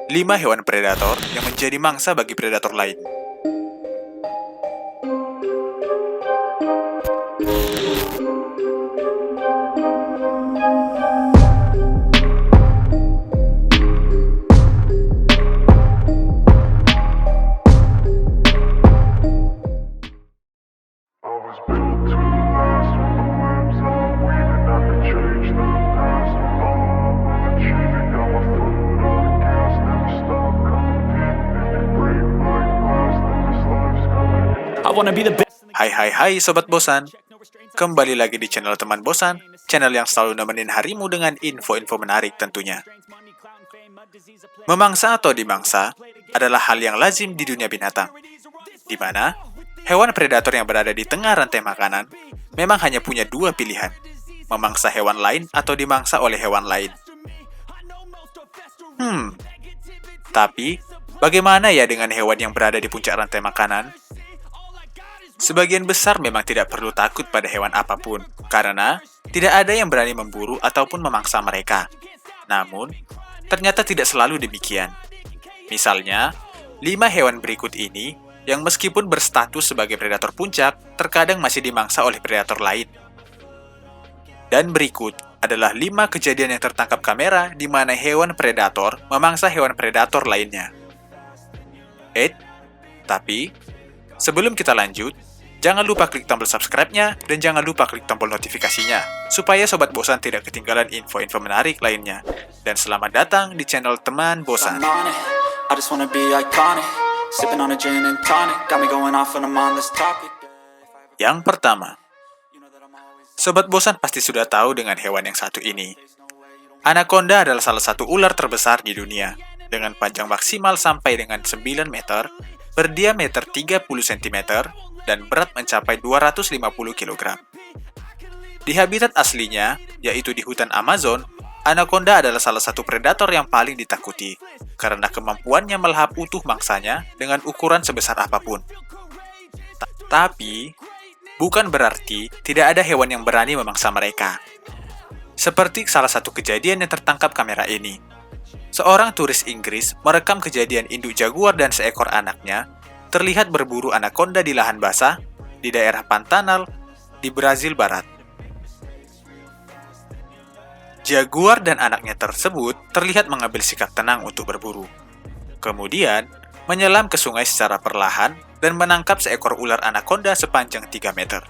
5 hewan predator yang menjadi mangsa bagi predator lain. Hai Sobat Bosan, kembali lagi di channel Teman Bosan, channel yang selalu nemenin harimu dengan info-info menarik tentunya. Memangsa atau dimangsa adalah hal yang lazim di dunia binatang, di mana hewan predator yang berada di tengah rantai makanan memang hanya punya dua pilihan, memangsa hewan lain atau dimangsa oleh hewan lain. Tapi bagaimana ya dengan hewan yang berada di puncak rantai makanan? Sebagian besar memang tidak perlu takut pada hewan apapun, karena tidak ada yang berani memburu ataupun memangsa mereka. Namun, ternyata tidak selalu demikian. Misalnya, 5 hewan berikut ini yang meskipun berstatus sebagai predator puncak, terkadang masih dimangsa oleh predator lain. Dan berikut adalah 5 kejadian yang tertangkap kamera di mana hewan predator memangsa hewan predator lainnya. Tapi sebelum kita lanjut, jangan lupa klik tombol subscribe-nya dan jangan lupa klik tombol notifikasinya, supaya Sobat Bosan tidak ketinggalan info-info menarik lainnya. Dan selamat datang di channel Teman Bosan. Yang pertama, Sobat Bosan pasti sudah tahu dengan hewan yang satu ini. Anaconda adalah salah satu ular terbesar di dunia, dengan panjang maksimal sampai dengan 9 meter, berdiameter 30 cm, dan berat mencapai 250 kg. Di habitat aslinya, yaitu di hutan Amazon, anaconda adalah salah satu predator yang paling ditakuti, karena kemampuannya melahap utuh mangsanya dengan ukuran sebesar apapun. Tapi, bukan berarti tidak ada hewan yang berani memangsa mereka. Seperti salah satu kejadian yang tertangkap kamera ini. Seorang turis Inggris merekam kejadian induk jaguar dan seekor anaknya terlihat berburu anaconda di lahan basah di daerah Pantanal di Brazil Barat. Jaguar dan anaknya tersebut terlihat mengambil sikap tenang untuk berburu. Kemudian, menyelam ke sungai secara perlahan dan menangkap seekor ular anaconda sepanjang 3 meter.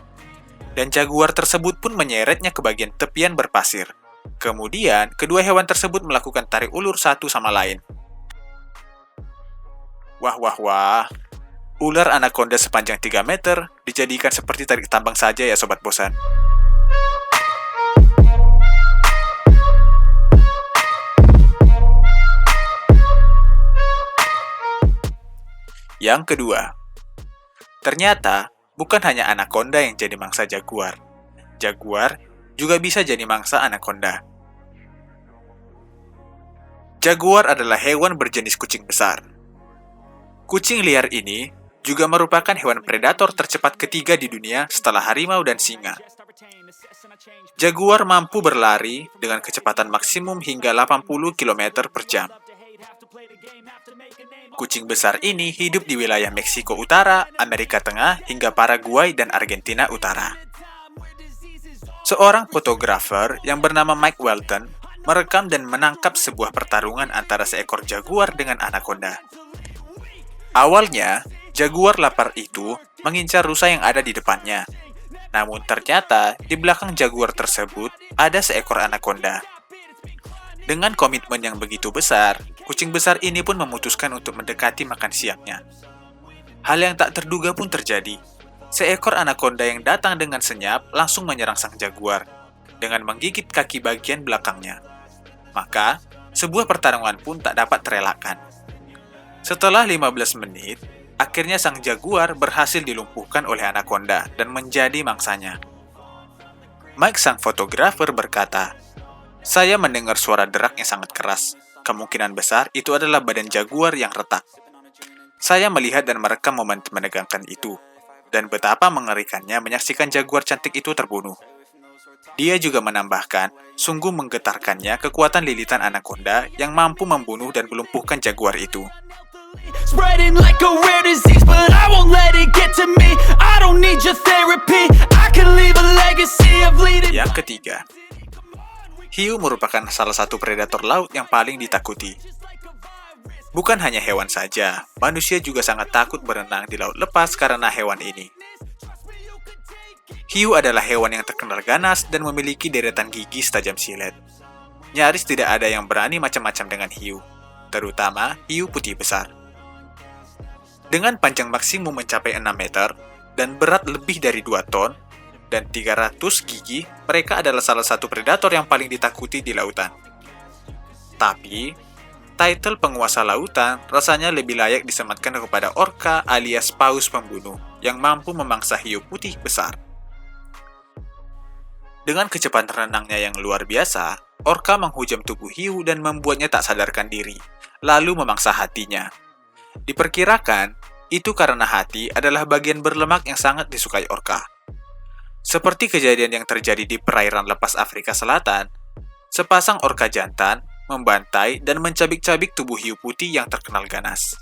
Dan jaguar tersebut pun menyeretnya ke bagian tepian berpasir. Kemudian, kedua hewan tersebut melakukan tarik ulur satu sama lain. Wah. Ular anaconda sepanjang 3 meter dijadikan seperti tarik tambang saja ya Sobat Bosan. Yang kedua, ternyata bukan hanya anaconda yang jadi mangsa jaguar. Jaguar juga bisa jadi mangsa anaconda. Jaguar adalah hewan berjenis kucing besar. Kucing liar ini juga merupakan hewan predator tercepat ketiga di dunia setelah harimau dan singa. Jaguar mampu berlari dengan kecepatan maksimum hingga 80 km per jam. Kucing besar ini hidup di wilayah Meksiko Utara, Amerika Tengah, hingga Paraguay dan Argentina Utara. Seorang fotografer yang bernama Mike Welton merekam dan menangkap sebuah pertarungan antara seekor jaguar dengan anaconda. Awalnya, jaguar lapar itu mengincar rusa yang ada di depannya. Namun ternyata di belakang jaguar tersebut ada seekor anaconda. Dengan komitmen yang begitu besar, kucing besar ini pun memutuskan untuk mendekati makan siangnya. Hal yang tak terduga pun terjadi. Seekor anaconda yang datang dengan senyap langsung menyerang sang jaguar dengan menggigit kaki bagian belakangnya. Maka, sebuah pertarungan pun tak dapat terelakkan. Setelah 15 menit, akhirnya sang jaguar berhasil dilumpuhkan oleh anaconda dan menjadi mangsanya. Mike sang fotografer berkata, "Saya mendengar suara derak yang sangat keras. Kemungkinan besar itu adalah badan jaguar yang retak. Saya melihat dan merekam momen menegangkan itu, dan betapa mengerikannya menyaksikan jaguar cantik itu terbunuh." Dia juga menambahkan, sungguh menggetarkannya kekuatan lilitan anaconda yang mampu membunuh dan melumpuhkan jaguar itu. Spreading like a rare disease, but I won't let it get to me. I don't need your therapy. I can leave a legacy of leading. Yang ketiga, hiu merupakan salah satu predator laut yang paling ditakuti. Bukan hanya hewan saja, manusia juga sangat takut berenang di laut lepas karena hewan ini. Hiu adalah hewan yang terkenal ganas dan memiliki deretan gigi setajam silet. Nyaris tidak ada yang berani macam-macam dengan hiu, terutama hiu putih besar. Dengan panjang maksimum mencapai 6 meter dan berat lebih dari 2 ton dan 300 gigi, mereka adalah salah satu predator yang paling ditakuti di lautan. Tapi, title penguasa lautan rasanya lebih layak disematkan kepada orca alias paus pembunuh yang mampu memangsa hiu putih besar. Dengan kecepatan renangnya yang luar biasa, orca menghujam tubuh hiu dan membuatnya tak sadarkan diri, lalu memangsa hatinya. Diperkirakan, itu karena hati adalah bagian berlemak yang sangat disukai orca. Seperti kejadian yang terjadi di perairan lepas Afrika Selatan, sepasang orca jantan membantai dan mencabik-cabik tubuh hiu putih yang terkenal ganas.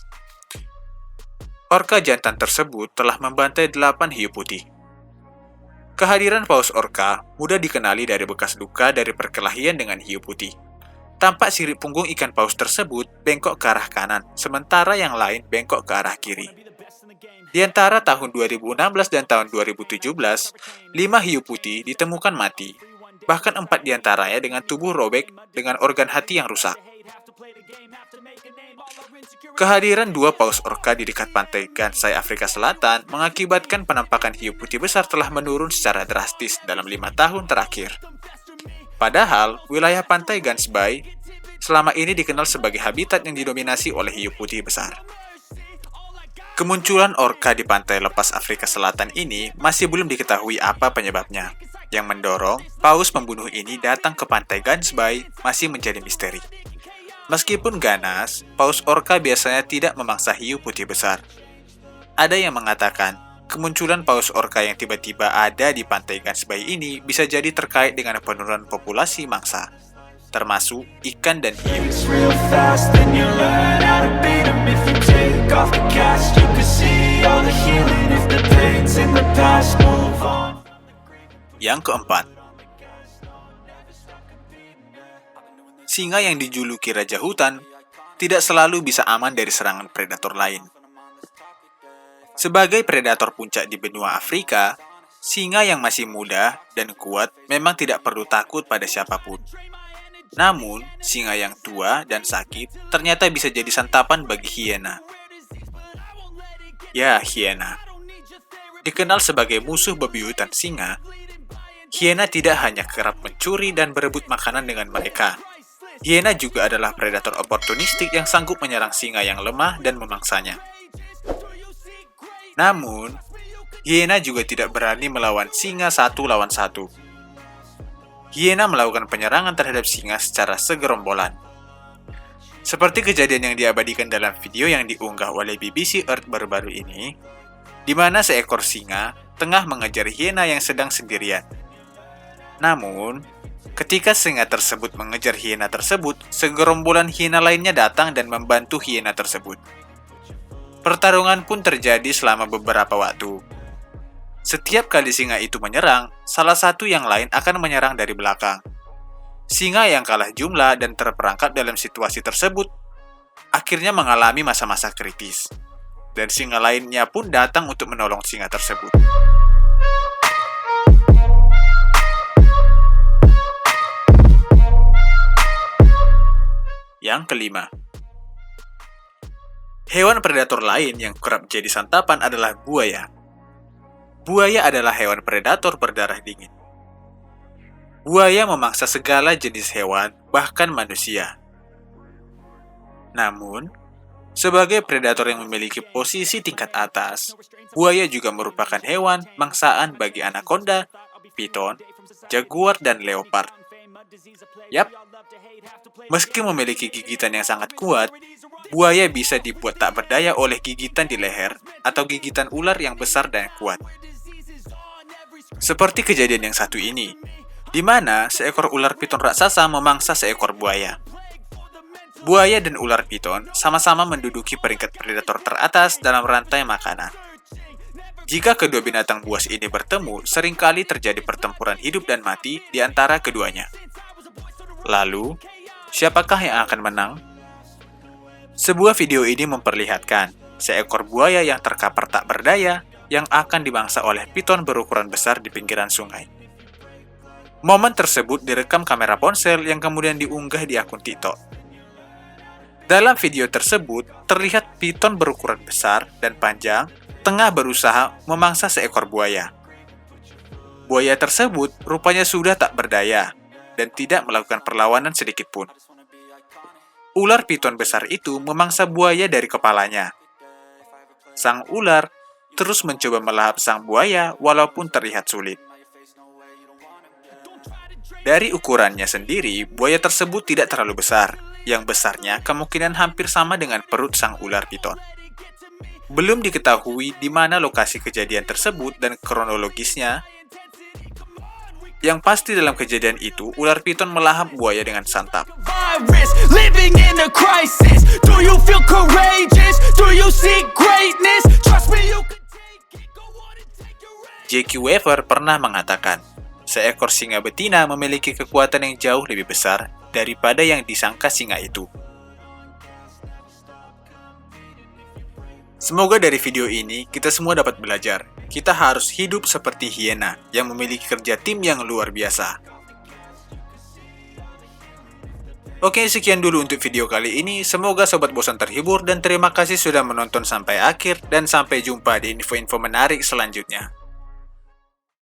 Orca jantan tersebut telah membantai 8 hiu putih. Kehadiran paus orca mudah dikenali dari bekas luka dari perkelahian dengan hiu putih. Tampak sirip punggung ikan paus tersebut bengkok ke arah kanan, sementara yang lain bengkok ke arah kiri. Di antara tahun 2016 dan tahun 2017, 5 hiu putih ditemukan mati, bahkan 4 diantaranya dengan tubuh robek dengan organ hati yang rusak. Kehadiran 2 paus orca di dekat pantai Gansai, Afrika Selatan mengakibatkan penampakan hiu putih besar telah menurun secara drastis dalam 5 tahun terakhir. Padahal, wilayah pantai Gansbai selama ini dikenal sebagai habitat yang didominasi oleh hiu putih besar. Kemunculan orca di pantai lepas Afrika Selatan ini masih belum diketahui apa penyebabnya, yang mendorong paus pembunuh ini datang ke pantai Gansbai masih menjadi misteri. Meskipun ganas, paus orca biasanya tidak memangsa hiu putih besar. Ada yang mengatakan, kemunculan paus orca yang tiba-tiba ada di pantai Gansbai ini bisa jadi terkait dengan penurunan populasi mangsa, termasuk ikan dan hiu. Yang keempat, singa yang dijuluki Raja Hutan tidak selalu bisa aman dari serangan predator lain. Sebagai predator puncak di benua Afrika, singa yang masih muda dan kuat memang tidak perlu takut pada siapapun. Namun, singa yang tua dan sakit ternyata bisa jadi santapan bagi hiena. Ya, hiena. Dikenal sebagai musuh bebuyutan singa, hiena tidak hanya kerap mencuri dan berebut makanan dengan mereka. Hiena juga adalah predator oportunistik yang sanggup menyerang singa yang lemah dan memangsanya. Namun, hiena juga tidak berani melawan singa 1 lawan 1. Hiena melakukan penyerangan terhadap singa secara segerombolan. Seperti kejadian yang diabadikan dalam video yang diunggah oleh BBC Earth baru-baru ini, di mana seekor singa tengah mengejar hiena yang sedang sendirian. Namun, ketika singa tersebut mengejar hiena tersebut, segerombolan hiena lainnya datang dan membantu hiena tersebut. Pertarungan pun terjadi selama beberapa waktu. Setiap kali singa itu menyerang, salah satu yang lain akan menyerang dari belakang. Singa yang kalah jumlah dan terperangkap dalam situasi tersebut akhirnya mengalami masa-masa kritis, dan singa lainnya pun datang untuk menolong singa tersebut. Yang kelima, hewan predator lain yang kerap jadi santapan adalah buaya. Buaya adalah hewan predator berdarah dingin. Buaya memangsa segala jenis hewan, bahkan manusia. Namun, sebagai predator yang memiliki posisi tingkat atas, buaya juga merupakan hewan mangsaan bagi anaconda, piton, jaguar, dan leopard. Yap, meski memiliki gigitan yang sangat kuat, buaya bisa dibuat tak berdaya oleh gigitan di leher atau gigitan ular yang besar dan kuat. Seperti kejadian yang satu ini, di mana seekor ular piton raksasa memangsa seekor buaya. Buaya dan ular piton sama-sama menduduki peringkat predator teratas dalam rantai makanan. Jika kedua binatang buas ini bertemu, seringkali terjadi pertempuran hidup dan mati di antara keduanya. Lalu, siapakah yang akan menang? Sebuah video ini memperlihatkan seekor buaya yang terkapar tak berdaya yang akan dimangsa oleh piton berukuran besar di pinggiran sungai. Momen tersebut direkam kamera ponsel yang kemudian diunggah di akun TikTok. Dalam video tersebut, terlihat piton berukuran besar dan panjang tengah berusaha memangsa seekor buaya. Buaya tersebut rupanya sudah tak berdaya dan tidak melakukan perlawanan sedikit pun. Ular piton besar itu memangsa buaya dari kepalanya. Sang ular terus mencoba melahap sang buaya walaupun terlihat sulit. Dari ukurannya sendiri, buaya tersebut tidak terlalu besar, yang besarnya kemungkinan hampir sama dengan perut sang ular piton. Belum diketahui di mana lokasi kejadian tersebut dan kronologisnya. Yang pasti dalam kejadian itu, ular piton melahap buaya dengan santap. Living in a crisis. Do you feel courageous? Do you seek greatness? Trust me, you can take it. Go on and take your aim. Jackie Weaver pernah mengatakan, seekor singa betina memiliki kekuatan yang jauh lebih besar daripada yang disangka singa itu. Semoga dari video ini kita semua dapat belajar. Kita harus hidup seperti hiena yang memiliki kerja tim yang luar biasa. Oke, sekian dulu untuk video kali ini. Semoga Sobat Bosan terhibur dan terima kasih sudah menonton sampai akhir dan sampai jumpa di info-info menarik selanjutnya.